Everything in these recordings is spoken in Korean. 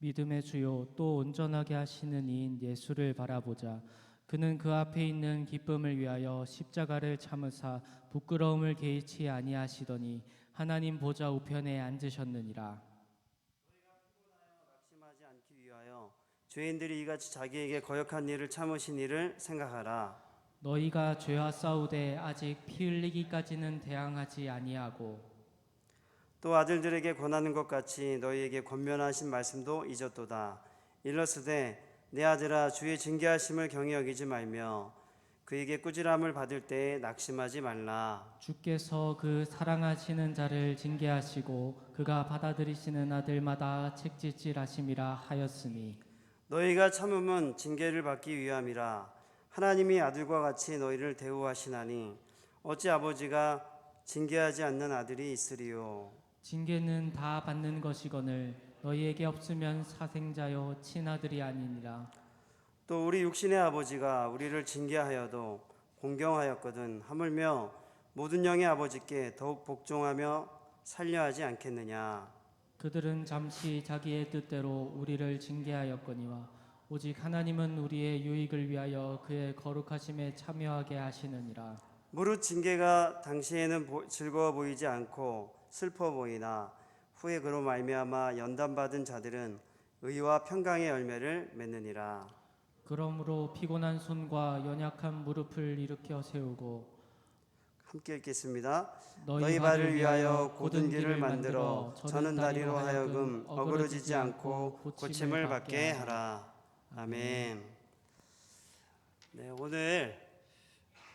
믿음의 주요 또 온전하게 하시는 이인 예수를 바라보자. 그는 그 앞에 있는 기쁨을 위하여 십자가를 참으사 부끄러움을 개의치 아니하시더니 하나님 보좌 우편에 앉으셨느니라. 낙심하지 않기 위하여 죄인들이 이같이 자기에게 거역한 일을 참으신 이를 생각하라. 너희가 죄와 싸우되 아직 피 흘리기까지는 대항하지 아니하고 또 아들들에게 권하는 것 같이 너희에게 권면하신 말씀도 잊었도다. 일러스되 내 아들아 주의 징계하심을 경히 여기지 말며 그에게 꾸지람을 받을 때에 낙심하지 말라. 주께서 그 사랑하시는 자를 징계하시고 그가 받아들이시는 아들마다 책짓질하심이라 하였으니 너희가 참음은 징계를 받기 위함이라. 하나님이 아들과 같이 너희를 대우하시나니 어찌 아버지가 징계하지 않는 아들이 있으리요. 징계는 다 받는 것이거늘 너희에게 없으면 사생자요 친아들이 아니니라. 또 우리 육신의 아버지가 우리를 징계하여도 공경하였거든 하물며 모든 영의 아버지께 더욱 복종하며 살려하지 않겠느냐. 그들은 잠시 자기의 뜻대로 우리를 징계하였거니와 오직 하나님은 우리의 유익을 위하여 그의 거룩하심에 참여하게 하시느니라. 무릇 징계가 당시에는 즐거워 보이지 않고 슬퍼 보이나 후에 그로 말미암아 연단받은 자들은 의와 평강의 열매를 맺느니라. 그러므로 피곤한 손과 연약한 무릎을 일으켜 세우고 함께 읽겠습니다. 너희 발을 위하여 곧은 길을 만들어 저는 다리로 하여금 어그러지지 않고 고침을 받게 하라. 아멘. 네, 오늘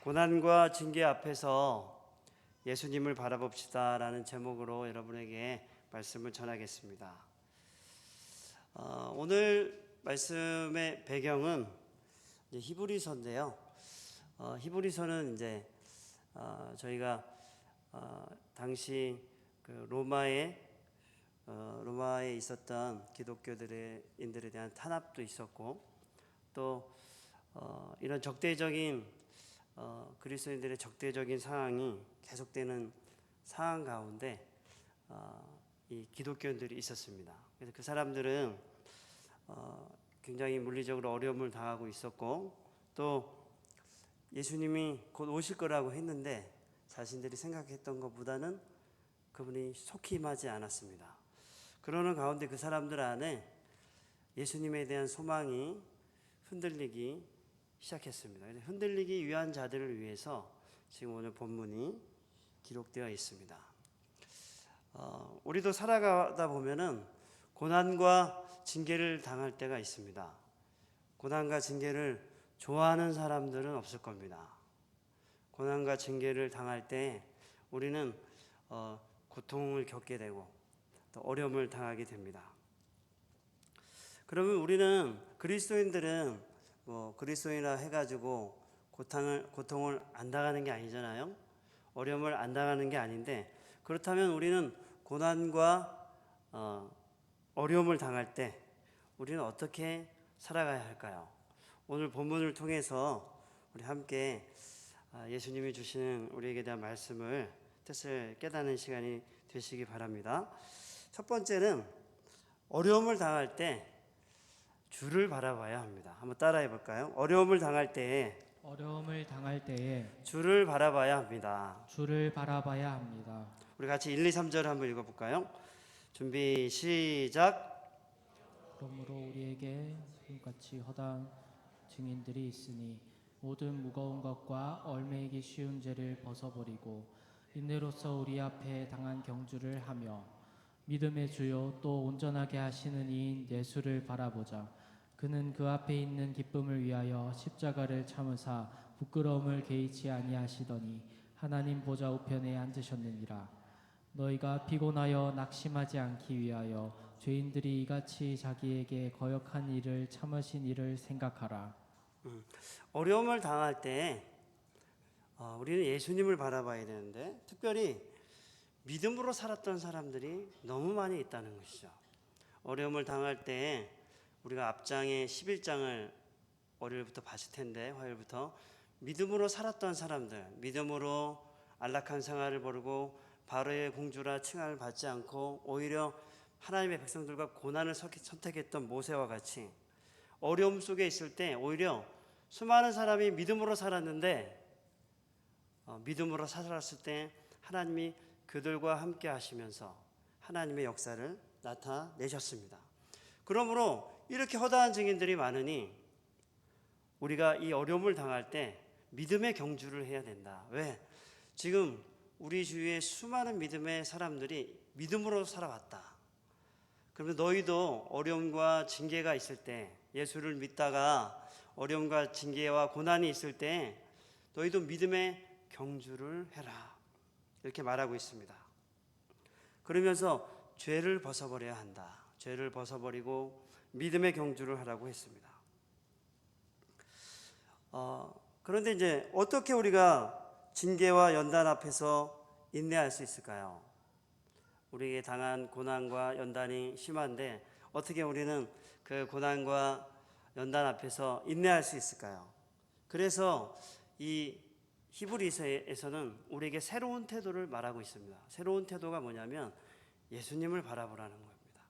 고난과 징계 앞에서 예수님을 바라봅시다라는 제목으로 여러분에게 말씀을 전하겠습니다. 오늘 말씀의 배경은 히브리서인데요. 히브리서는 이제 저희가 당시 그 로마에 있었던 기독교인들에 대한 탄압도 있었고 또 이런 적대적인 그리스도인들의 적대적인 상황이 계속되는 상황 가운데 이 기독교인들이 있었습니다. 그래서 그 사람들은 굉장히 물리적으로 어려움을 당하고 있었고 또 예수님이 곧 오실 거라고 했는데 자신들이 생각했던 것보다는 그분이 속히 임하지 않았습니다. 그러는 가운데 그 사람들 안에 예수님에 대한 소망이 흔들리기 시작했습니다. 흔들리기 위한 자들을 위해서 지금 오늘 본문이 기록되어 있습니다. 우리도 살아가다 보면은 고난과 징계를 당할 때가 있습니다. 고난과 징계를 좋아하는 사람들은 없을 겁니다. 고난과 징계를 당할 때 우리는 고통을 겪게 되고 또 어려움을 당하게 됩니다. 그러면 우리는 그리스도인들은 그리스도인이라 해가지고 고통을 안 당하는 게 아니잖아요. 어려움을 안 당하는 게 아닌데 그렇다면 우리는 고난과 어려움을 당할 때 우리는 어떻게 살아가야 할까요? 오늘 본문을 통해서 우리 함께 예수님이 주시는 우리에게 대한 말씀을 뜻을 깨닫는 시간이 되시기 바랍니다. 첫 번째는 어려움을 당할 때 주를 바라봐야 합니다. 한번 따라해 볼까요? 어려움을 당할 때에 주를 바라봐야 합니다. 주를 바라봐야 합니다. 우리 같이 1, 2, 3절 한번 읽어볼까요? 준비 시작. 그러므로 우리에게 같이 허당 증인들이 있으니 모든 무거운 것과 얽매이기 쉬운 죄를 벗어버리고 인내로서 우리 앞에 당한 경주를 하며 믿음의 주요 또 온전하게 하시는 이인 예수를 바라보자. 그는 그 앞에 있는 기쁨을 위하여 십자가를 참으사 부끄러움을 개의치 아니하시더니 하나님 보좌 우편에 앉으셨느니라. 너희가 피곤하여 낙심하지 않기 위하여 죄인들이 이같이 자기에게 거역한 일을 참으신 이를 생각하라. 어려움을 당할 때 우리는 예수님을 바라봐야 되는데 특별히 믿음으로 살았던 사람들이 너무 많이 있다는 것이죠. 어려움을 당할 때 우리가 앞장에 11장을 월요일부터 봤을 텐데 화요일부터 믿음으로 살았던 사람들, 믿음으로 안락한 생활을 벌이고 바로의 공주라 칭함을 받지 않고 오히려 하나님의 백성들과 고난을 선택했던 모세와 같이 어려움 속에 있을 때 오히려 수많은 사람이 믿음으로 살았는데 믿음으로 살았을 때 하나님이 그들과 함께 하시면서 하나님의 역사를 나타내셨습니다. 그러므로 이렇게 허다한 증인들이 많으니 우리가 이 어려움을 당할 때 믿음의 경주를 해야 된다. 왜? 지금 우리 주위에 수많은 믿음의 사람들이 믿음으로 살아왔다. 그러면 너희도 어려움과 징계가 있을 때, 예수를 믿다가 어려움과 징계와 고난이 있을 때 너희도 믿음의 경주를 해라. 이렇게 말하고 있습니다. 그러면서 죄를 벗어버려야 한다. 죄를 벗어버리고 믿음의 경주를 하라고 했습니다. 그런데 이제 어떻게 우리가 징계와 연단 앞에서 인내할 수 있을까요? 우리에게 당한 고난과 연단이 심한데 어떻게 우리는 그 고난과 연단 앞에서 인내할 수 있을까요? 그래서 이 히브리서에서는 우리에게 새로운 태도를 말하고 있습니다. 새로운 태도가 뭐냐면 예수님을 바라보라는 겁니다.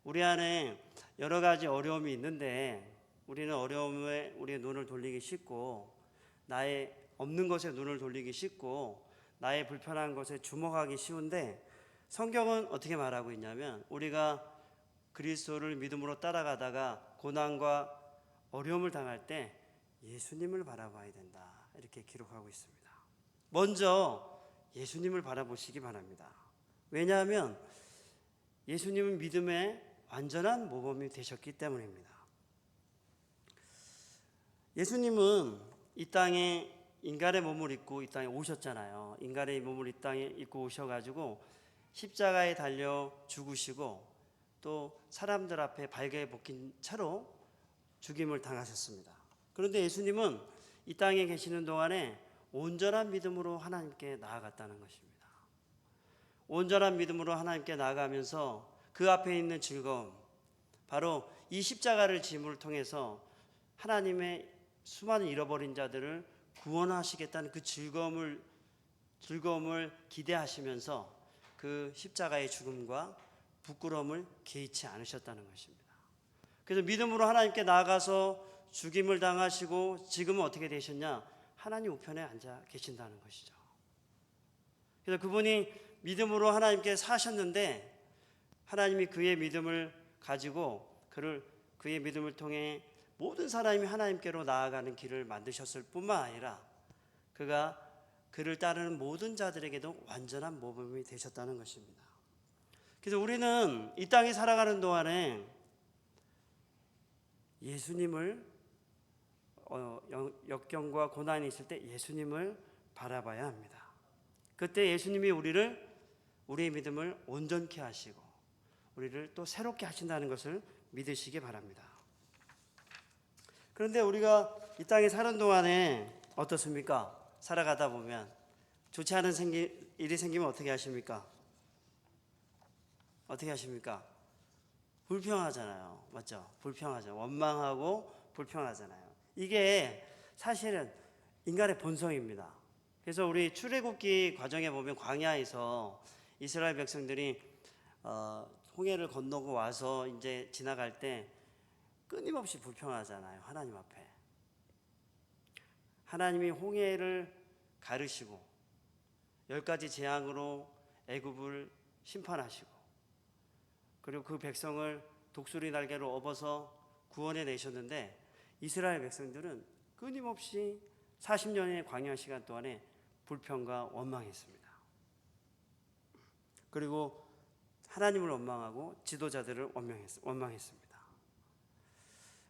우리 안에 여러 가지 어려움이 있는데 우리는 어려움에 우리의 눈을 돌리기 쉽고 나의 없는 것에 눈을 돌리기 쉽고 나의 불편한 것에 주목하기 쉬운데 성경은 어떻게 말하고 있냐면 우리가 그리스도를 믿음으로 따라가다가 고난과 어려움을 당할 때 예수님을 바라봐야 된다. 이렇게 기록하고 있습니다. 먼저 예수님을 바라보시기 바랍니다. 왜냐하면 예수님은 믿음의 완전한 모범이 되셨기 때문입니다. 예수님은 이 땅에 인간의 몸을 입고 이 땅에 오셨잖아요. 인간의 몸을 이 땅에 입고 오셔가지고 십자가에 달려 죽으시고 또 사람들 앞에 발개 벗긴 채로 죽임을 당하셨습니다. 그런데 예수님은 이 땅에 계시는 동안에 온전한 믿음으로 하나님께 나아갔다는 것입니다. 온전한 믿음으로 하나님께 나아가면서 그 앞에 있는 즐거움, 바로 이 십자가를 짐을 통해서 하나님의 수많은 잃어버린 자들을 구원하시겠다는 그 즐거움을 기대하시면서 그 십자가의 죽음과 부끄러움을 개의치 않으셨다는 것입니다. 그래서 믿음으로 하나님께 나아가서 죽임을 당하시고 지금은 어떻게 되셨냐? 하나님 우편에 앉아 계신다는 것이죠. 그래서 그분이 믿음으로 하나님께 사셨는데 하나님이 그의 믿음을 가지고 그의 믿음을 통해 모든 사람이 하나님께로 나아가는 길을 만드셨을 뿐만 아니라 그가 그를 따르는 모든 자들에게도 완전한 모범이 되셨다는 것입니다. 그래서 우리는 이 땅에 살아가는 동안에 예수님을 역경과 고난이 있을 때 예수님을 바라봐야 합니다. 그때 예수님이 우리의 믿음을 온전케 하시고 우리를 또 새롭게 하신다는 것을 믿으시기 바랍니다. 그런데 우리가 이 땅에 사는 동안에 어떻습니까? 살아가다 보면 좋지 않은 일이 생기면 어떻게 하십니까? 어떻게 하십니까? 불평하잖아요. 맞죠? 불평하죠. 원망하고 불평하잖아요. 이게 사실은 인간의 본성입니다. 그래서 우리 출애굽기 과정에 보면 광야에서 이스라엘 백성들이 홍해를 건너고 와서 이제 지나갈 때 끊임없이 불평하잖아요. 하나님 앞에. 하나님이 홍해를 가르시고 10가지 재앙으로 애굽을 심판하시고 그리고 그 백성을 독수리 날개로 업어서 구원해 내셨는데 이스라엘 백성들은 끊임없이 40년의 광야 시간 동안에 불평과 원망했습니다. 그리고 하나님을 원망하고 지도자들을 원망했습니다.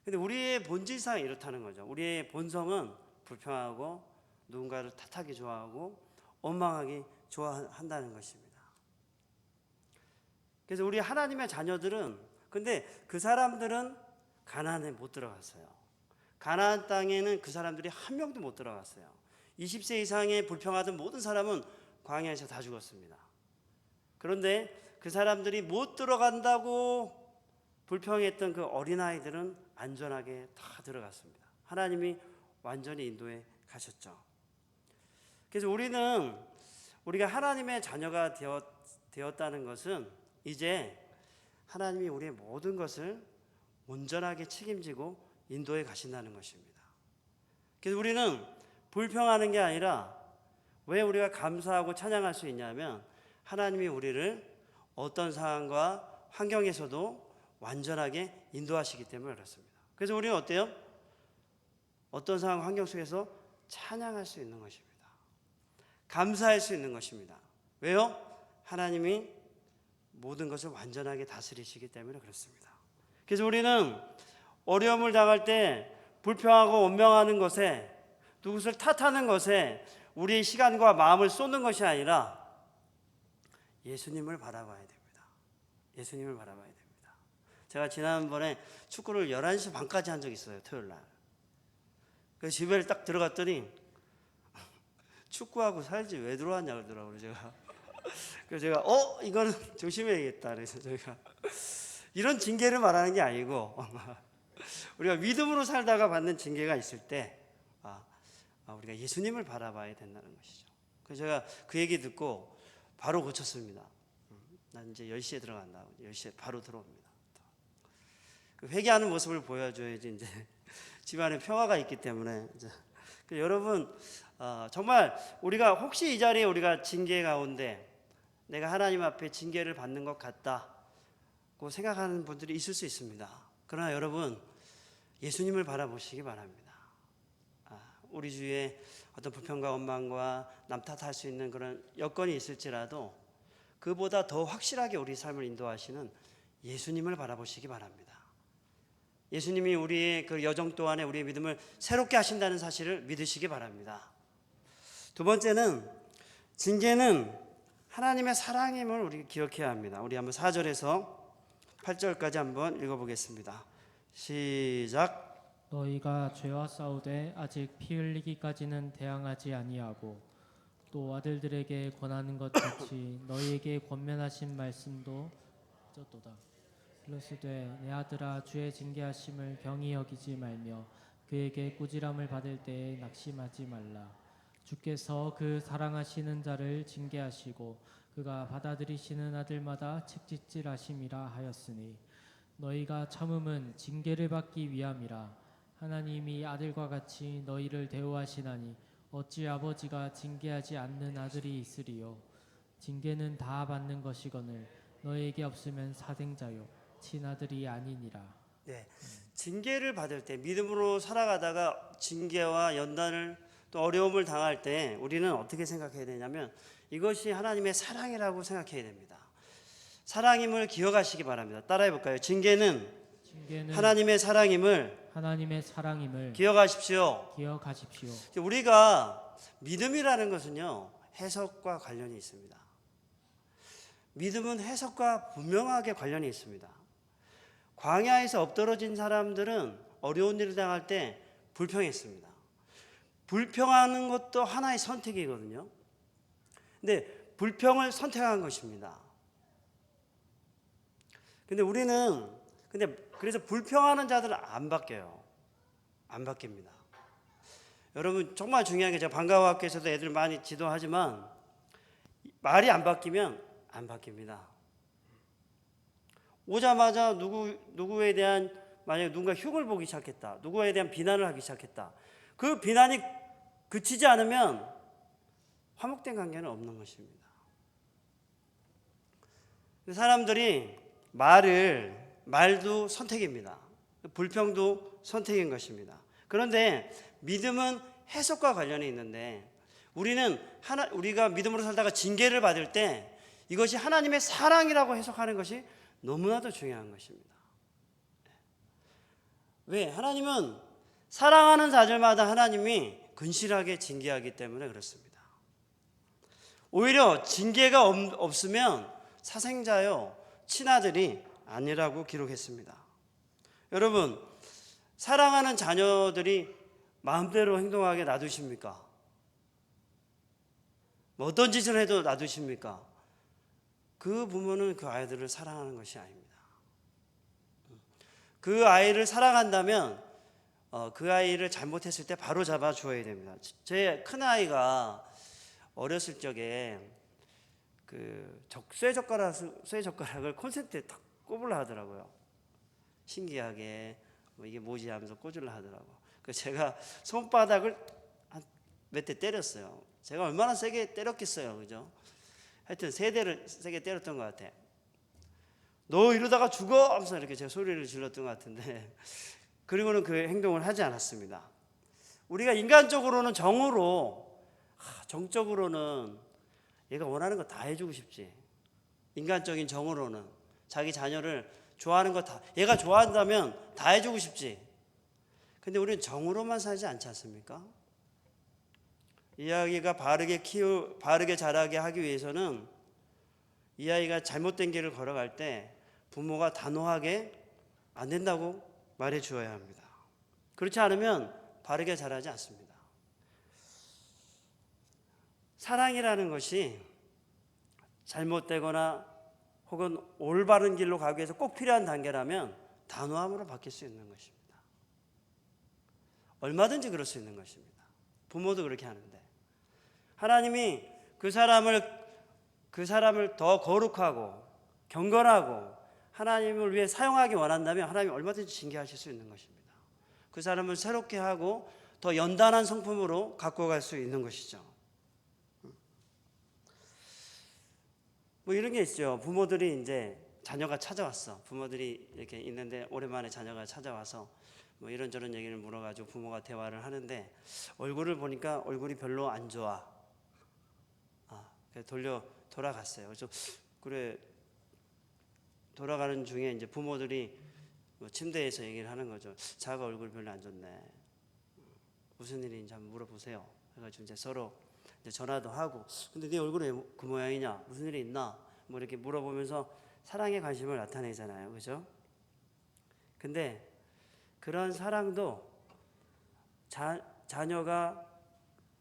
근데 우리의 본질상 이렇다는 거죠. 우리의 본성은 불평하고 누군가를 탓하기 좋아하고 원망하기 좋아한다는 것입니다. 그래서 우리 하나님의 자녀들은 근데 그 사람들은 가나안에 못 들어갔어요. 가나안 땅에는 그 사람들이 한 명도 못 들어갔어요. 20세 이상의 불평하던 모든 사람은 광야에서 다 죽었습니다. 그런데 그 사람들이 못 들어간다고 불평했던 그 어린아이들은 안전하게 다 들어갔습니다. 하나님이 완전히 인도해 가셨죠. 그래서 우리가 하나님의 자녀가 되었다는 것은 이제 하나님이 우리의 모든 것을 온전하게 책임지고 인도해 가신다는 것입니다. 그래서 우리는 불평하는 게 아니라 왜 우리가 감사하고 찬양할 수 있냐면 하나님이 우리를 어떤 상황과 환경에서도 완전하게 인도하시기 때문에 그렇습니다. 그래서 우리는 어때요? 어떤 상황 환경 속에서 찬양할 수 있는 것입니다. 감사할 수 있는 것입니다. 왜요? 하나님이 모든 것을 완전하게 다스리시기 때문에 그렇습니다. 그래서 우리는 어려움을 당할 때 불평하고 원망하는 것에, 누구를 탓하는 것에 우리의 시간과 마음을 쏟는 것이 아니라 예수님을 바라봐야 됩니다. 예수님을 바라봐야 됩니다. 제가 지난번에 축구를 11시 반까지 한 적이 있어요. 토요일 날. 그래서 집에 딱 들어갔더니 축구하고 살지 왜 들어왔냐 그러더라고요. 그래서 제가 이거는 조심해야겠다. 그래서 저희가 이런 징계를 말하는 게 아니고 우리가 믿음으로 살다가 받는 징계가 있을 때 우리가 예수님을 바라봐야 된다는 것이죠. 그래서 제가 그 얘기 듣고 바로 고쳤습니다. 난 이제 10시에 들어간다. 10시에 바로 들어옵니다. 그 회개하는 모습을 보여줘야지 이제 집안에 평화가 있기 때문에 이제 여러분 정말 우리가 혹시 이 자리에 우리가 징계 가운데 내가 하나님 앞에 징계를 받는 것 같다고 생각하는 분들이 있을 수 있습니다. 그러나 여러분 예수님을 바라보시기 바랍니다. 우리 주위에 어떤 불평과 원망과 남 탓할 수 있는 그런 여건이 있을지라도 그보다 더 확실하게 우리 삶을 인도하시는 예수님을 바라보시기 바랍니다. 예수님이 우리의 그 여정 동안에 우리의 믿음을 새롭게 하신다는 사실을 믿으시기 바랍니다. 두 번째는 징계는 하나님의 사랑임을 우리 기억해야 합니다. 우리 한번 4절에서 8절까지 한번 읽어보겠습니다. 시작. 너희가 죄와 싸우되 아직 피 흘리기까지는 대항하지 아니하고 또 아들들에게 권하는 것 같이 너희에게 권면하신 말씀도 졌도다. 이르시되 내 아들아 주의 징계하심을 경히 여기지 말며 그에게 꾸지람을 받을 때에 낙심하지 말라. 주께서 그 사랑하시는 자를 징계하시고 그가 받아들이시는 아들마다 책짓질하심이라 하였으니 너희가 참음은 징계를 받기 위함이라. 하나님이 아들과 같이 너희를 대우하시나니 어찌 아버지가 징계하지 않는 아들이 있으리요. 징계는 다 받는 것이거늘 너희에게 없으면 사생자요 친아들이 아니니라. 네, 징계를 받을 때 믿음으로 살아가다가 징계와 연단을 또 어려움을 당할 때 우리는 어떻게 생각해야 되냐면 이것이 하나님의 사랑이라고 생각해야 됩니다. 사랑임을 기억하시기 바랍니다. 따라해 볼까요? 징계는 하나님의 사랑임을 기억하십시오. 우리가 믿음이라는 것은요 해석과 관련이 있습니다. 믿음은 해석과 분명하게 관련이 있습니다. 광야에서 엎드러진 사람들은 어려운 일을 당할 때 불평했습니다. 불평하는 것도 하나의 선택이거든요. 근데 불평을 선택한 것입니다. 그래서 불평하는 자들은 안 바뀌어요. 안 바뀝니다. 여러분 정말 중요한 게 제가 방과후학교에서도 애들 많이 지도하지만 말이 안 바뀌면 안 바뀝니다. 오자마자 누구에 대한 만약에 누군가 흉을 보기 시작했다. 누구에 대한 비난을 하기 시작했다. 그 비난이 그치지 않으면 화목된 관계는 없는 것입니다. 사람들이 말도 선택입니다. 불평도 선택인 것입니다. 그런데 믿음은 해석과 관련이 있는데 우리가 믿음으로 살다가 징계를 받을 때 이것이 하나님의 사랑이라고 해석하는 것이 너무나도 중요한 것입니다. 왜? 하나님은 사랑하는 자들마다 하나님이 근실하게 징계하기 때문에 그렇습니다. 오히려 징계가 없으면 사생자요 친아들이 아니라고 기록했습니다. 여러분 사랑하는 자녀들이 마음대로 행동하게 놔두십니까? 어떤 짓을 해도 놔두십니까? 그 부모는 그 아이들을 사랑하는 것이 아닙니다. 그 아이를 사랑한다면 그 아이를 잘못했을 때 바로 잡아 주어야 됩니다. 제 큰아이가 어렸을 적에 그 쇠젓가락을 콘센트에 탁 꼽으려 하더라고요. 신기하게 뭐 이게 뭐지 하면서 꽂으려 하더라고. 그래서 제가 손바닥을 한 몇 대 때렸어요. 제가 얼마나 세게 때렸겠어요, 그죠? 하여튼 3대를 세게 때렸던 것 같아. 너 이러다가 죽어! 하면서 이렇게 제가 소리를 질렀던 것 같은데 그리고는 그 행동을 하지 않았습니다. 우리가 인간적으로는 정적으로는 얘가 원하는 거 다 해주고 싶지. 인간적인 정으로는 자기 자녀를 좋아하는 거 다, 얘가 좋아한다면 다 해주고 싶지. 근데 우리는 정으로만 살지 않지 않습니까? 이 아이가 바르게 자라게 하기 위해서는 이 아이가 잘못된 길을 걸어갈 때 부모가 단호하게 안 된다고 말해 주어야 합니다. 그렇지 않으면 바르게 자라지 않습니다. 사랑이라는 것이 잘못되거나 혹은 올바른 길로 가기 위해서 꼭 필요한 단계라면 단호함으로 바뀔 수 있는 것입니다. 얼마든지 그럴 수 있는 것입니다. 부모도 그렇게 하는데 하나님이 그 사람을 더 거룩하고 경건하고 하나님을 위해 사용하기 원한다면 하나님이 얼마든지 징계하실 수 있는 것입니다. 그 사람을 새롭게 하고 더 연단한 성품으로 갖고 갈 수 있는 것이죠. 뭐 이런 게 있죠. 부모들이 이제 자녀가 찾아왔어. 부모들이 이렇게 있는데 오랜만에 자녀가 찾아와서 뭐 이런저런 얘기를 물어가지고 부모가 대화를 하는데 얼굴을 보니까 얼굴이 별로 안 좋아. 돌아갔어요. 그래서 그래 돌아가는 중에 이제 부모들이 뭐 침대에서 얘기를 하는 거죠. 자가 얼굴 별로 안 좋네. 무슨 일인지 한번 물어보세요. 그래가지고 이제 서로 이제 전화도 하고, 근데 네 얼굴이 왜 그 모양이냐? 무슨 일이 있나? 뭐 이렇게 물어보면서 사랑의 관심을 나타내잖아요, 그죠? 근데 그런 사랑도 자녀가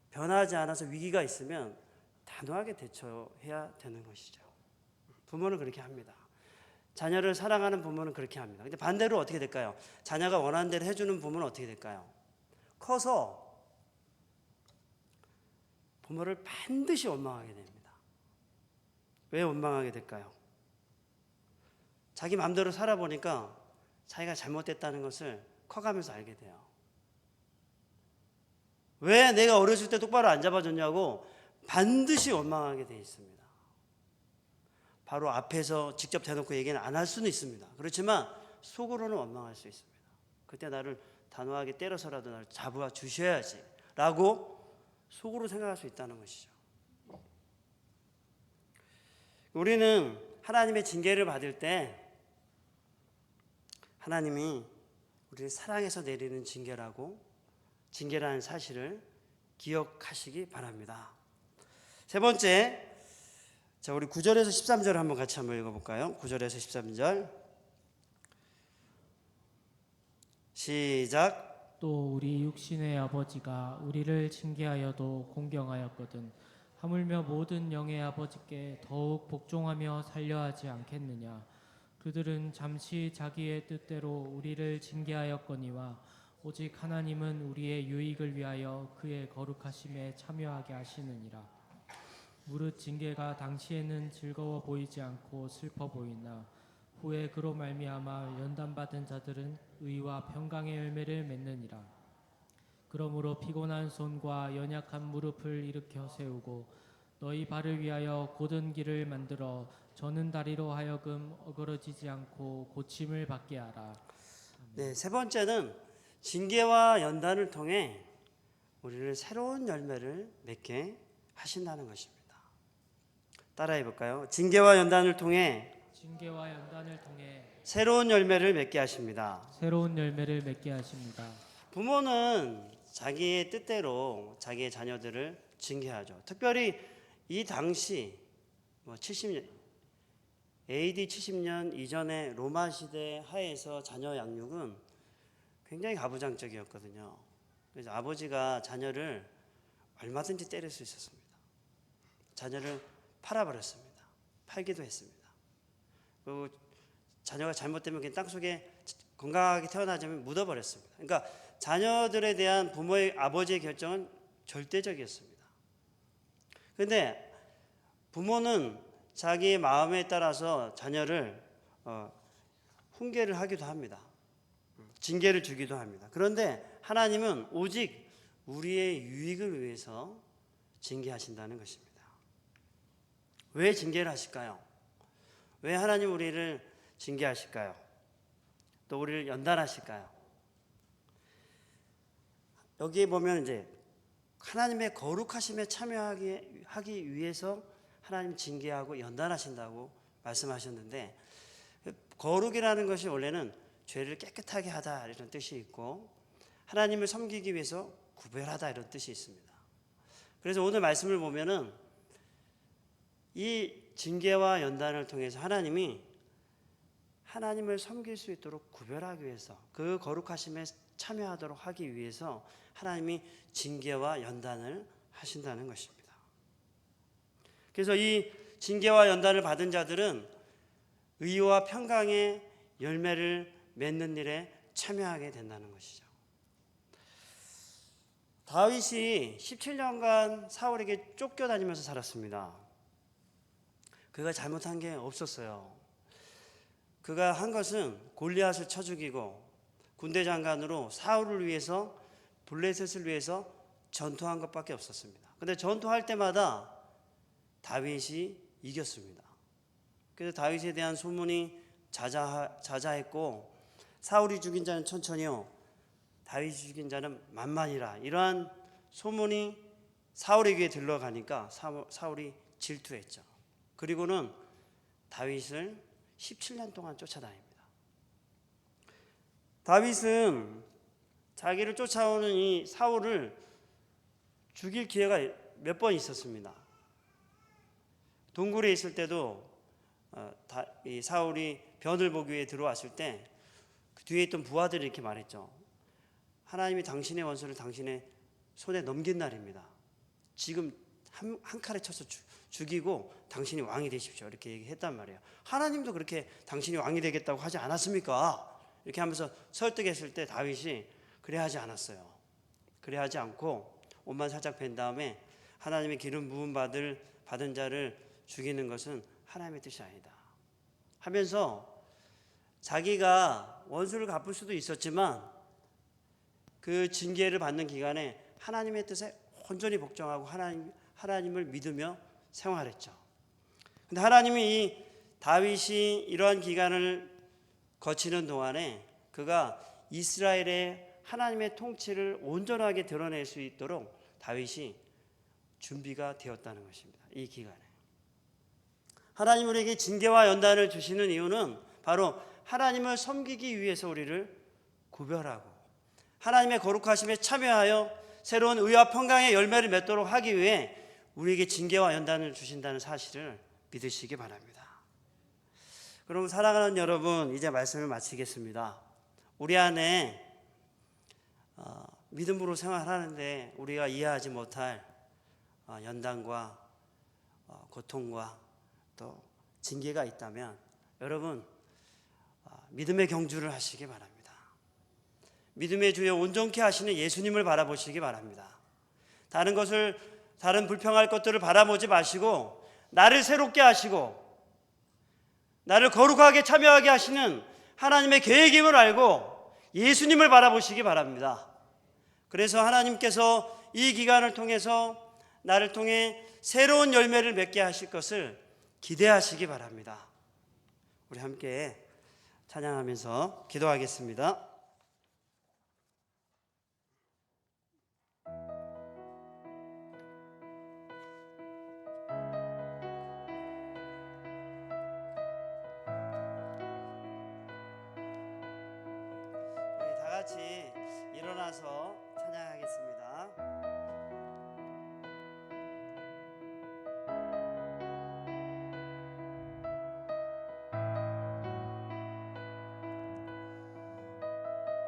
변하지 않아서 위기가 있으면 단호하게 대처해야 되는 것이죠. 부모는 그렇게 합니다. 자녀를 사랑하는 부모는 그렇게 합니다. 근데 반대로 어떻게 될까요? 자녀가 원하는 대로 해주는 부모는 어떻게 될까요? 커서 부모를 반드시 원망하게 됩니다. 왜 원망하게 될까요? 자기 마음대로 살아보니까 자기가 잘못됐다는 것을 커가면서 알게 돼요. 왜 내가 어렸을 때 똑바로 안 잡아줬냐고 반드시 원망하게 돼 있습니다. 바로 앞에서 직접 대놓고 얘기는 안 할 수는 있습니다. 그렇지만 속으로는 원망할 수 있습니다. 그때 나를 단호하게 때려서라도 나를 잡아 주셔야지 라고 속으로 생각할 수 있다는 것이죠. 우리는 하나님의 징계를 받을 때 하나님이 우리를 사랑해서 내리는 징계라는 사실을 기억하시기 바랍니다. 세 번째, 자, 우리 9절에서 13절 한번 같이 한번 읽어볼까요? 9절에서 13절 시작. 또 우리 육신의 아버지가 우리를 징계하여도 공경하였거든 하물며 모든 영의 아버지께 더욱 복종하며 살려하지 않겠느냐. 그들은 잠시 자기의 뜻대로 우리를 징계하였거니와 오직 하나님은 우리의 유익을 위하여 그의 거룩하심에 참여하게 하시느니라. 무릇 징계가 당시에는 즐거워 보이지 않고 슬퍼 보이나 후에 그로 말미암아 연단받은 자들은 의와 평강의 열매를 맺느니라. 그러므로 피곤한 손과 연약한 무릎을 일으켜 세우고 너희 발을 위하여 곧은 길을 만들어 저는 다리로 하여금 어그러지지 않고 고침을 받게 하라. 네, 세 번째는 징계와 연단을 통해 우리를 새로운 열매를 맺게 하신다는 것입니다. 따라해 볼까요? 징계와 연단을 통해 새로운 열매를 맺게 하십니다. 새로운 열매를 맺게 하십니다. 부모는 자기의 뜻대로 자기의 자녀들을 징계하죠. 특별히 이 당시 70년 AD 70년 이전의 로마 시대 하에서 자녀 양육은 굉장히 가부장적이었거든요. 그래서 아버지가 자녀를 얼마든지 때릴 수 있었습니다. 자녀를 팔아버렸습니다. 팔기도 했습니다. 그리고 자녀가 잘못되면 그냥 땅속에 건강하게 태어나자면 묻어버렸습니다. 그러니까 자녀들에 대한 아버지의 결정은 절대적이었습니다. 그런데 부모는 자기의 마음에 따라서 자녀를 훈계를 하기도 합니다. 징계를 주기도 합니다. 그런데 하나님은 오직 우리의 유익을 위해서 징계하신다는 것입니다. 왜 징계를 하실까요? 왜 하나님 우리를 징계하실까요? 또 우리를 연단하실까요? 여기에 보면 이제 하나님의 거룩하심에 참여하기 위해서 하나님 징계하고 연단하신다고 말씀하셨는데, 거룩이라는 것이 원래는 죄를 깨끗하게 하다 이런 뜻이 있고 하나님을 섬기기 위해서 구별하다 이런 뜻이 있습니다. 그래서 오늘 말씀을 보면은 이 징계와 연단을 통해서 하나님이 하나님을 섬길 수 있도록 구별하기 위해서, 그 거룩하심에 참여하도록 하기 위해서 하나님이 징계와 연단을 하신다는 것입니다. 그래서 이 징계와 연단을 받은 자들은 의와 평강의 열매를 맺는 일에 참여하게 된다는 것이죠. 다윗이 17년간 사울에게 쫓겨다니면서 살았습니다. 그가 잘못한 게 없었어요. 그가 한 것은 골리앗을 쳐 죽이고 군대 장관으로 사울을 위해서, 블레셋을 위해서 전투한 것밖에 없었습니다. 그런데 전투할 때마다 다윗이 이겼습니다. 그래서 다윗에 대한 소문이 자자했고, 사울이 죽인 자는 천천히요, 다윗이 죽인 자는 만만이라, 이러한 소문이 사울에게 들러가니까 사울이 질투했죠. 그리고는 다윗을 17년 동안 쫓아다닙니다. 다윗은 자기를 쫓아오는 이 사울을 죽일 기회가 몇 번 있었습니다. 동굴에 있을 때도 이 사울이 변을 보기 위해 들어왔을 때 그 뒤에 있던 부하들이 이렇게 말했죠. 하나님이 당신의 원수를 당신의 손에 넘긴 날입니다. 지금 한 칼에 쳐서 죽이고 당신이 왕이 되십시오, 이렇게 얘기했단 말이에요. 하나님도 그렇게 당신이 왕이 되겠다고 하지 않았습니까? 이렇게 하면서 설득했을 때 다윗이 그래 하지 않았어요. 그래 하지 않고 옷만 살짝 벤 다음에 하나님의 기름 부음 받은 자를 죽이는 것은 하나님의 뜻이 아니다 하면서, 자기가 원수를 갚을 수도 있었지만 그 징계를 받는 기간에 하나님의 뜻에 온전히 복종하고 하나님을 믿으며 생활했죠. 그런데 하나님이 이 다윗이 이러한 기간을 거치는 동안에 그가 이스라엘의 하나님의 통치를 온전하게 드러낼 수 있도록 다윗이 준비가 되었다는 것입니다. 이 기간에 하나님 우리에게 징계와 연단을 주시는 이유는 바로 하나님을 섬기기 위해서 우리를 구별하고 하나님의 거룩하심에 참여하여 새로운 의와 평강의 열매를 맺도록 하기 위해 우리에게 징계와 연단을 주신다는 사실을 믿으시기 바랍니다. 그럼 사랑하는 여러분, 이제 말씀을 마치겠습니다. 우리 안에 믿음으로 생활하는데 우리가 이해하지 못할 연단과 고통과 또 징계가 있다면 여러분, 믿음의 경주를 하시기 바랍니다. 믿음의 주여 온전케 하시는 예수님을 바라보시기 바랍니다. 다른 불평할 것들을 바라보지 마시고 나를 새롭게 하시고 나를 거룩하게 참여하게 하시는 하나님의 계획임을 알고 예수님을 바라보시기 바랍니다. 그래서 하나님께서 이 기간을 통해서 나를 통해 새로운 열매를 맺게 하실 것을 기대하시기 바랍니다. 우리 함께 찬양하면서 기도하겠습니다. 우리 다 같이 일어나서 찬양하겠습니다.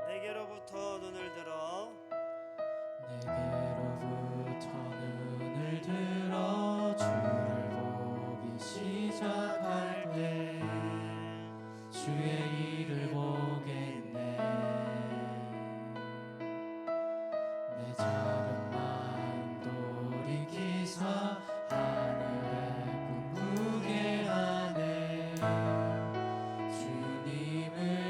내게로부터 눈을 들어 내게로부터 눈을 들어 주를 보기 시작할 때 주의 일을 보겠네. 내 작은 마음 돌이키사 하늘에 꿈꾸게 하네. 주님을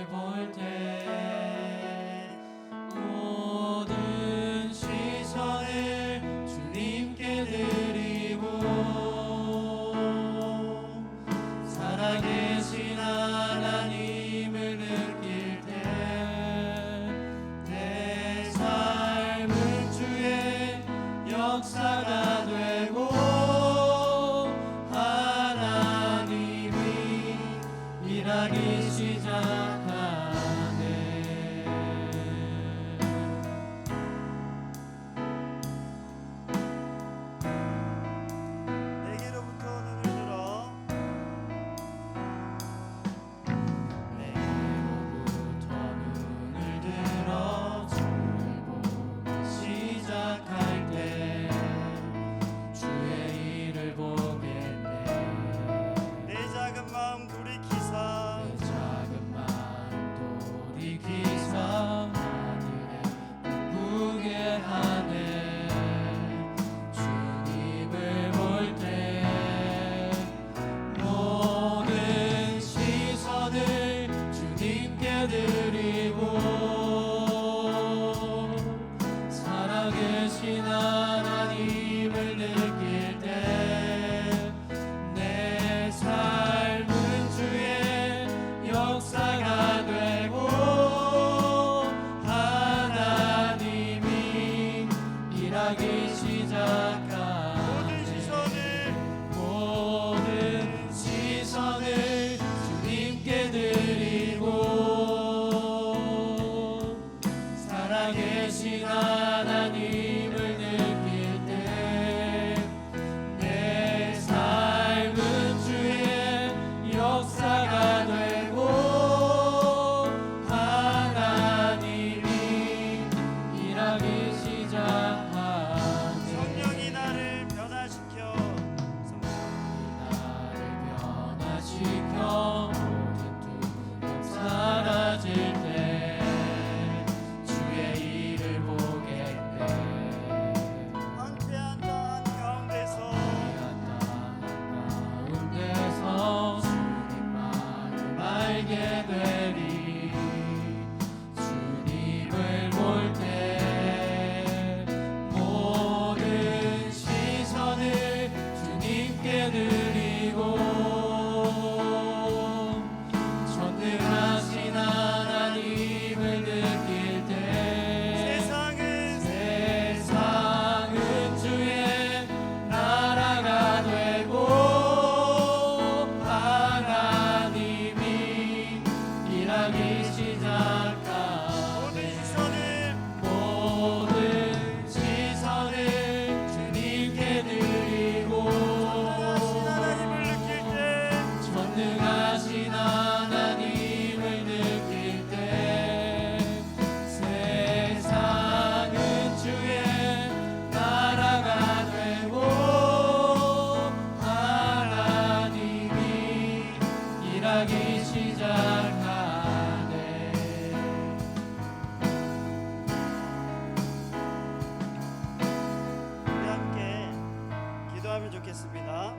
않겠습니다.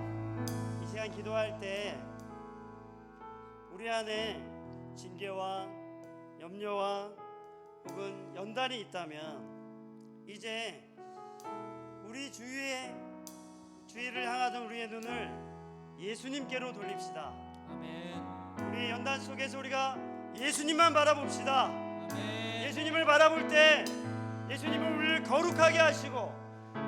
이 시간 기도할 때 우리 안에 징계와 염려와 혹은 연단이 있다면 이제 우리 주위를 향하던 우리의 눈을 예수님께로 돌립시다. 아멘. 우리의 연단 속에서 우리가 예수님만 바라봅시다. 아멘. 예수님을 바라볼 때 예수님은 우리를 거룩하게 하시고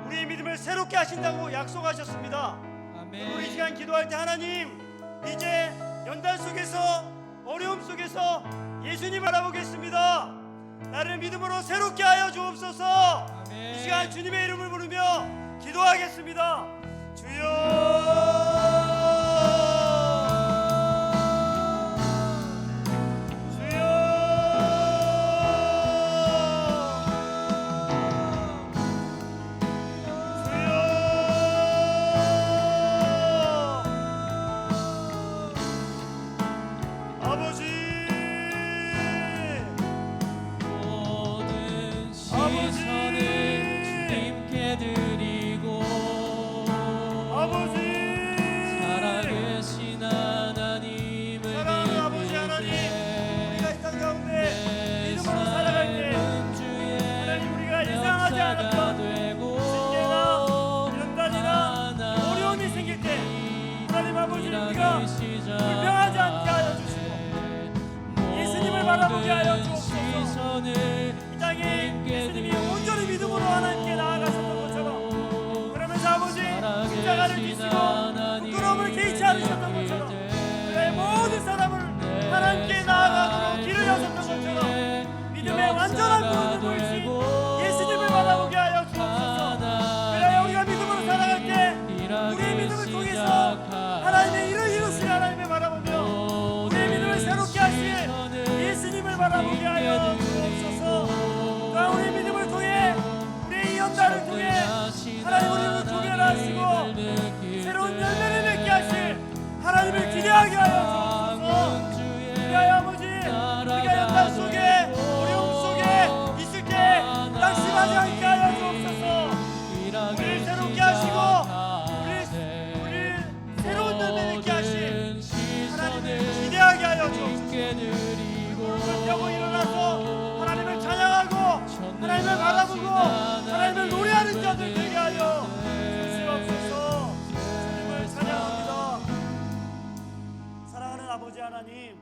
우리의 믿음을 새롭게 하신다고 약속하셨습니다. 아멘. 우리 시간 기도할 때 하나님, 이제 연단 속에서 어려움 속에서 예수님 바라보겠습니다. 나를 믿음으로 새롭게 하여 주옵소서. 아멘. 이 시간 주님의 이름을 부르며 기도하겠습니다. 주여, 불평하지 않게 하여 주시고 예수님을 바라보게 하여 주옵소서. 이 땅에 예수님이 온전히 믿음으로 하나님께 나아가셨던 것처럼, 그러면서 아버지 십자가를 지시고 부끄러움을 개의치 않으셨던 것처럼 그의 모든 사람을 하나님께 나아가도록 길을 여셨던 것처럼 믿음의 완전한 구원을 보이신 예수님을 바라보게 하여 주옵소서. 그래야 우리가 믿음으로 살아갈 때 우리의 믿음을 통해서 하나님의 일을 이루시는 하나님을 바라보며 우리의 믿음을 새롭게 하실 예수님을 바라보게 하여 주옵소서. 또한 우리의 믿음을 통해 우리의 이 연단을 통해 하나님 우리를 구별하시고 새로운 열매를 맺게 하실 하나님을 기대하게 하여 주옵소서. 우리의 아버지, 우리가 연단 속에 어려움 속에 있을 때 낙심하지 않게 하여 주옵소서. 우리를 새롭게 하시고 우리를 새로운 열매 맺게 하실 하나님을 기대하게 하여 주옵소서. 무릎을 펴고 일어나서 하나님을 찬양하고 하나님을 바라보고 하나님을 노래하는 자들 되게 하여 주시옵소서. 주님을 찬양합니다. 사랑하는 아버지 하나님,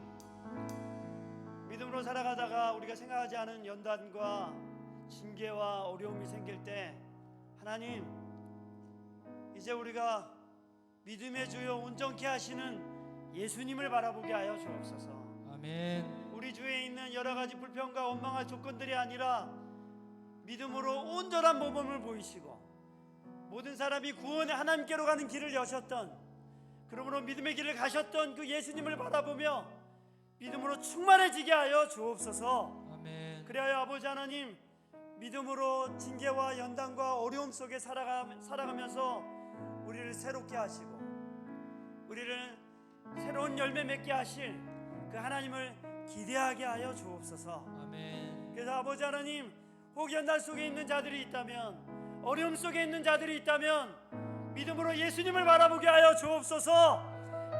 믿음으로 살아가다가 우리가 생각하지 않은 연단과 징계와 어려움이 생길 때 하나님, 이제 우리가 믿음의 주여 온전케 하시는 예수님을 바라보게 하여 주옵소서. 아멘. 우리 주위에 있는 여러 가지 불평과 원망할 조건들이 아니라 믿음으로 온전한 모범을 보이시고 모든 사람이 구원의 하나님께로 가는 길을 여셨던, 그러므로 믿음의 길을 가셨던 그 예수님을 바라보며 믿음으로 충만해지게 하여 주옵소서. 아멘. 그래야 아버지 하나님, 믿음으로 징계와 연단과 어려움 속에 살아가면서 우리를 새롭게 하시고 우리를 새로운 열매 맺게 하실 그 하나님을 기대하게 하여 주옵소서. 아멘. 그래서 아버지 하나님, 혹 연단 속에 있는 자들이 있다면, 어려움 속에 있는 자들이 있다면 믿음으로 예수님을 바라보게 하여 주옵소서.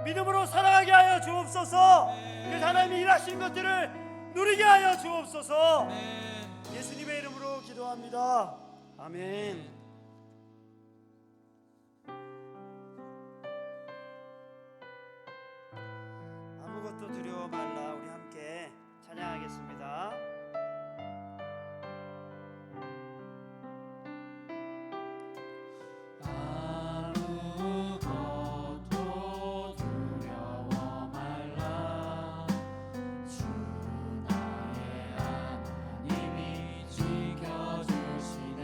믿음으로 살아가게 하여 주옵소서. 그 하나님이 일하신 것들을 누리게 하여 주옵소서. 예수님의 이름으로 기도합니다. 아멘. 아무것도 두려워 말라. 우리 함께 찬양하겠습니다. 아무것도 두려워 말라. 주 나의 하나님이 지켜주시네.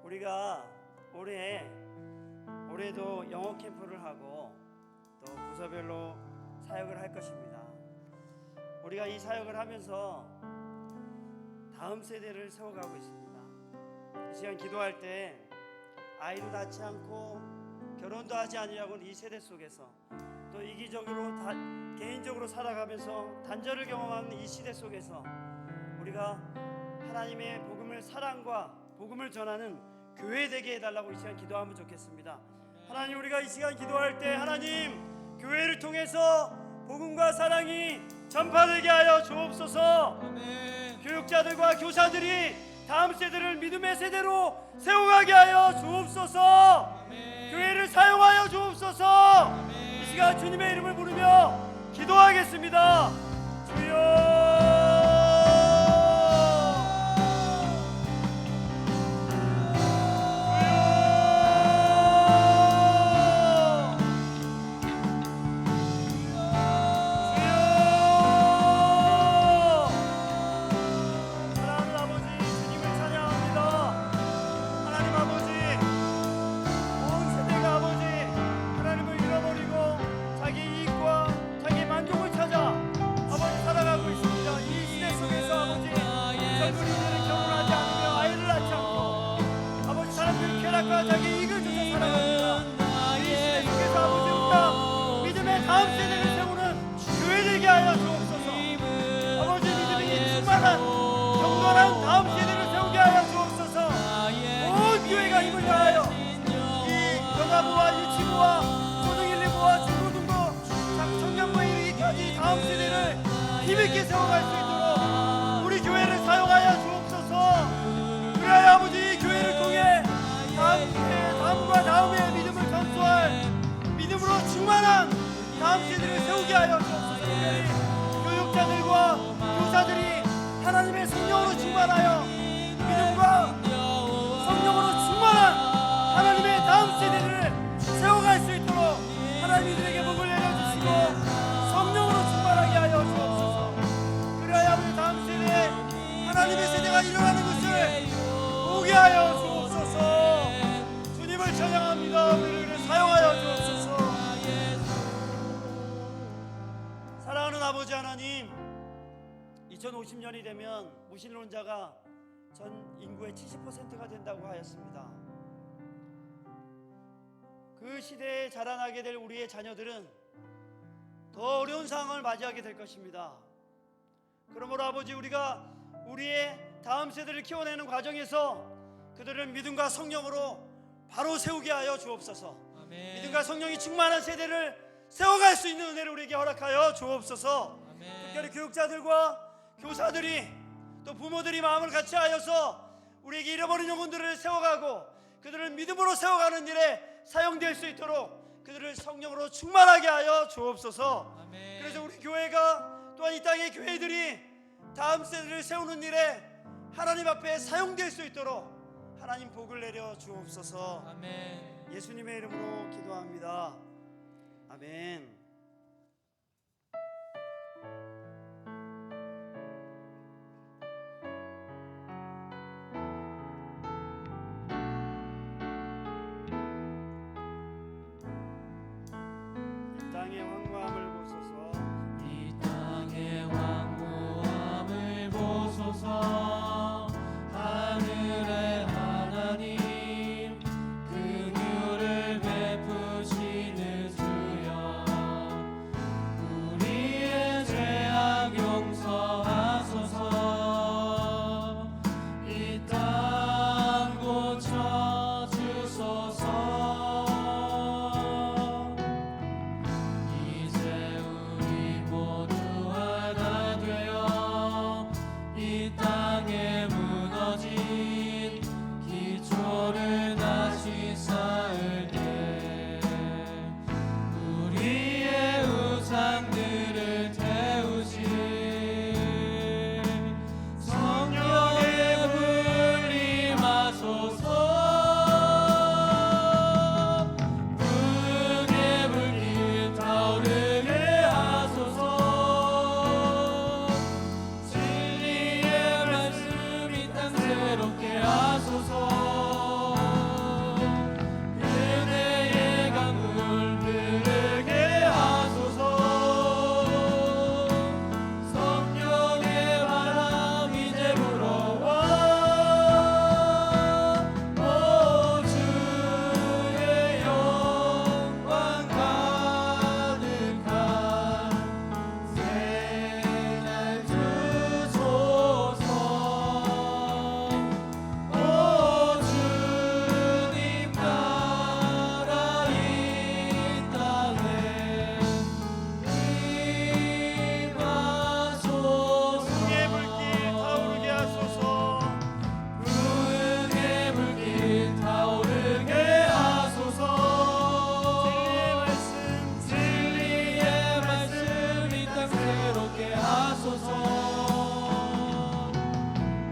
우리가 올해도 영어 캠프를 하고 또 부서별로 사역을 할 것입니다. 우리가 이 사역을 하면서 다음 세대를 세워가고 있습니다. 이 시간 기도할 때 아이도 낳지 않고 결혼도 하지 아니하고는 이 세대 속에서 또 이기적으로 개인적으로 살아가면서 단절을 경험하는 이 시대 속에서 우리가 하나님의 복음을 사랑과 복음을 전하는 교회 되게 해달라고 이 시간 기도하면 좋겠습니다. 하나님, 우리가 이 시간 기도할 때 하나님 교회를 통해서 복음과 사랑이 전파되게 하여 주옵소서. 아멘. 교육자들과 교사들이 다음 세대를 믿음의 세대로 세워가게 하여 주옵소서. 아멘. 교회를 사용하여 주옵소서. 아멘. 이 시간 주님의 이름을 부르며 기도하겠습니다. 주여. 자기 이익을 쫓아 살아갑니다. 이 시대 속에서 아버지 우리가 믿음의 다음 세대를 세우는 교회 되게 하여 주옵소서. 아버지 믿음이 충만한 경건한 다음 세대를 세우게 하여 주옵소서. 온 교회가 힘을 다하여 이 여가부와 유치부와 초등 1, 2부와 중고등부 청년부 이르기까지 다음 세대를 힘있게 세워갈 수 있도록 우리 교회를 사용하여 주옵소서. 그래야 아버지 이 교회를 통해 다음과 다음의 믿음을 전수할 믿음으로 충만한 다음 세대를 세우게 하여 주옵소서. 교육자들과 교사들이 하나님의 성령으로 충만하여 믿음과 성령으로 충만한 하나님의 다음 세대를 세워갈 수 있도록 하나님 이들에게 복을 내려주시고 성령으로 충만하게 하여 주옵소서. 그래야 우리 다음 세대에 하나님의 세대가 일어나는 것을 보게 하여 주옵소서. 주님을 찬양합니다. 우리를 사용하여 주옵소서. 사랑하는 아버지 하나님, 2050년이 되면 무신론자가 전 인구의 70%가 된다고 하였습니다. 그 시대에 자라나게 될 우리의 자녀들은 더 어려운 상황을 맞이하게 될 것입니다. 그러므로 아버지, 우리가 우리의 다음 세대를 키워내는 과정에서 그들을 믿음과 성령으로 바로 세우게 하여 주옵소서. 아멘. 믿음과 성령이 충만한 세대를 세워갈 수 있는 은혜를 우리에게 허락하여 주옵소서. 아멘. 특별히 교육자들과 교사들이 또 부모들이 마음을 같이 하여서 우리에게 잃어버린 영혼들을 세워가고 그들을 믿음으로 세워가는 일에 사용될 수 있도록 그들을 성령으로 충만하게 하여 주옵소서. 아멘. 그래서 우리 교회가 또한 이 땅의 교회들이 다음 세대를 세우는 일에 하나님 앞에 사용될 수 있도록 하나님 복을 내려 주옵소서. 아멘. 예수님의 이름으로 기도합니다. 아멘. 이 땅의 황무함을 보소서. 이 땅의 황무함을 보소서. 하늘의 하나님, 긍휼을 베푸시는 주여, 하소서.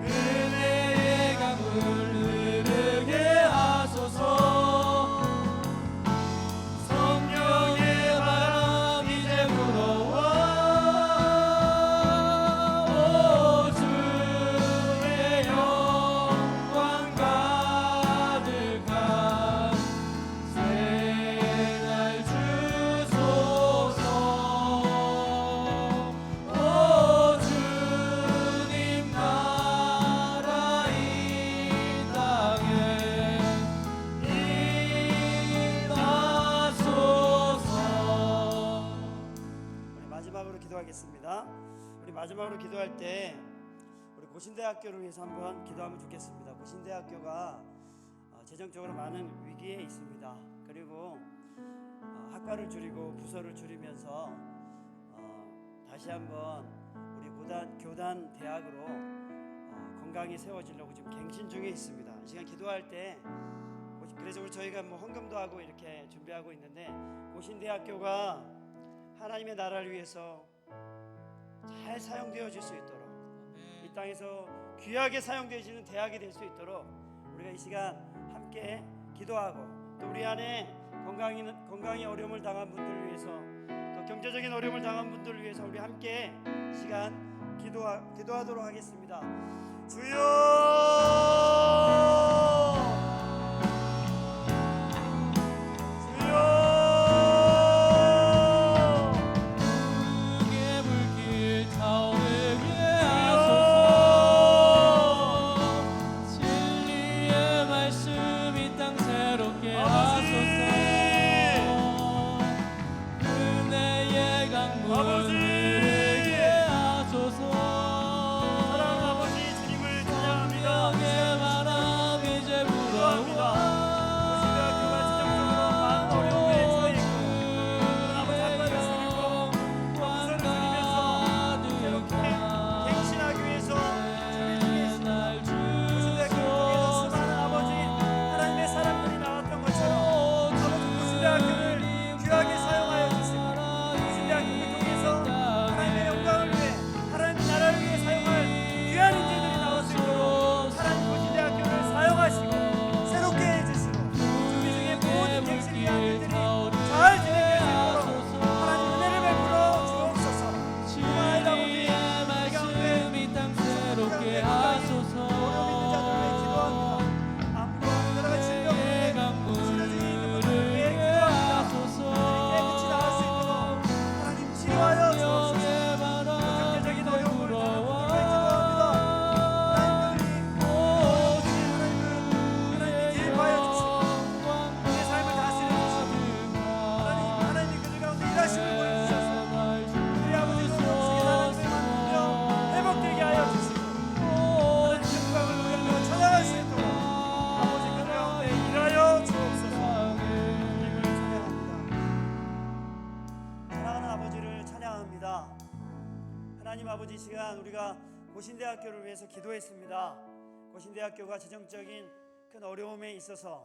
은혜의 강물 흐르게 하소서. 성령의 바람 이제 불어와 오 주의 영광 가득한 새날 주소서. 오 주님 나라 이 땅에 임하소서. 우리 마지막으로 기도하겠습니다. 우리 마지막으로 기도할 때 우리 고신대학교를 위해서 한번 기도하면 좋겠습니다. 고신대학교가 재정적으로 많은 위기에 있습니다. 그리고 학과를 줄이고 부서를 줄이면서 다시 한번 우리 교단 대학으로 건강히 세워지려고 지금 갱신 중에 있습니다. 이 시간 기도할 때 그래서 우리 저희가 뭐 헌금도 하고 이렇게 준비하고 있는데 고신대학교가 하나님의 나라를 위해서 잘 사용되어질 수 있도록 이 땅에서 귀하게 사용되어지는 대학이 될 수 있도록 우리가 이 시간 함께 기도하고 또 우리 안에 건강이 어려움을 당한 분들을 위해서 또 경제적인 어려움을 당한 분들을 위해서 우리 함께 시간 기도하도록 하겠습니다. 주여 하나님 아버지, 이 시간 우리가 고신대학교를 위해서 기도했습니다. 고신대학교가 재정적인 큰 어려움에 있어서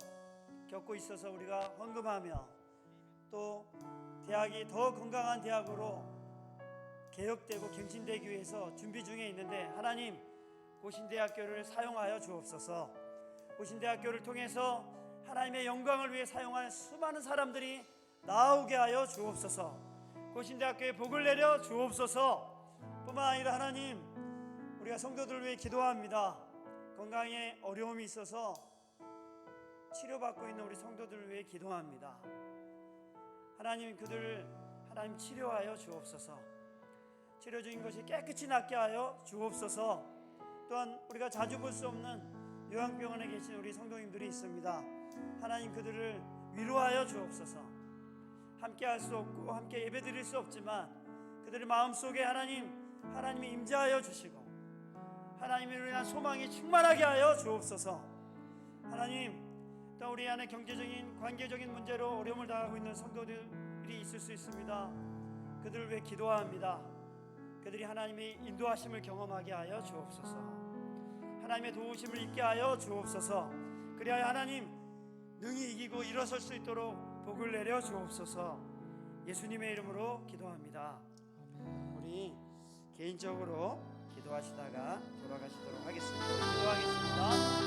겪고 있어서 우리가 헌금하며 또 대학이 더 건강한 대학으로 개혁되고 갱신되기 위해서 준비 중에 있는데 하나님, 고신대학교를 사용하여 주옵소서. 고신대학교를 통해서 하나님의 영광을 위해 사용할 수많은 사람들이 나오게 하여 주옵소서. 고신대학교에 복을 내려 주옵소서. 뿐만 아니라 하나님, 우리가 성도들을 위해 기도합니다. 건강에 어려움이 있어서 치료받고 있는 우리 성도들을 위해 기도합니다. 하나님, 그들을 하나님 치료하여 주옵소서. 치료 중인 것이 깨끗이 낫게 하여 주옵소서. 또한 우리가 자주 볼 수 없는 요양병원에 계신 우리 성도님들이 있습니다. 하나님, 그들을 위로하여 주옵소서. 함께 할 수 없고 함께 예배드릴 수 없지만 그들의 마음속에 하나님이 임재하여 주시고 하나님으로 인한 소망이 충만하게 하여 주옵소서. 하나님, 또 우리 안에 경제적인 관계적인 문제로 어려움을 당하고 있는 성도들이 있을 수 있습니다. 그들을 위해 기도합니다. 그들이 하나님의 인도하심을 경험하게 하여 주옵소서. 하나님의 도우심을 잊게 하여 주옵소서. 그리하여 하나님, 능히 이기고 일어설 수 있도록 복을 내려 주옵소서. 예수님의 이름으로 기도합니다. 우리 개인적으로 기도하시다가 돌아가시도록 하겠습니다. 기도하겠습니다.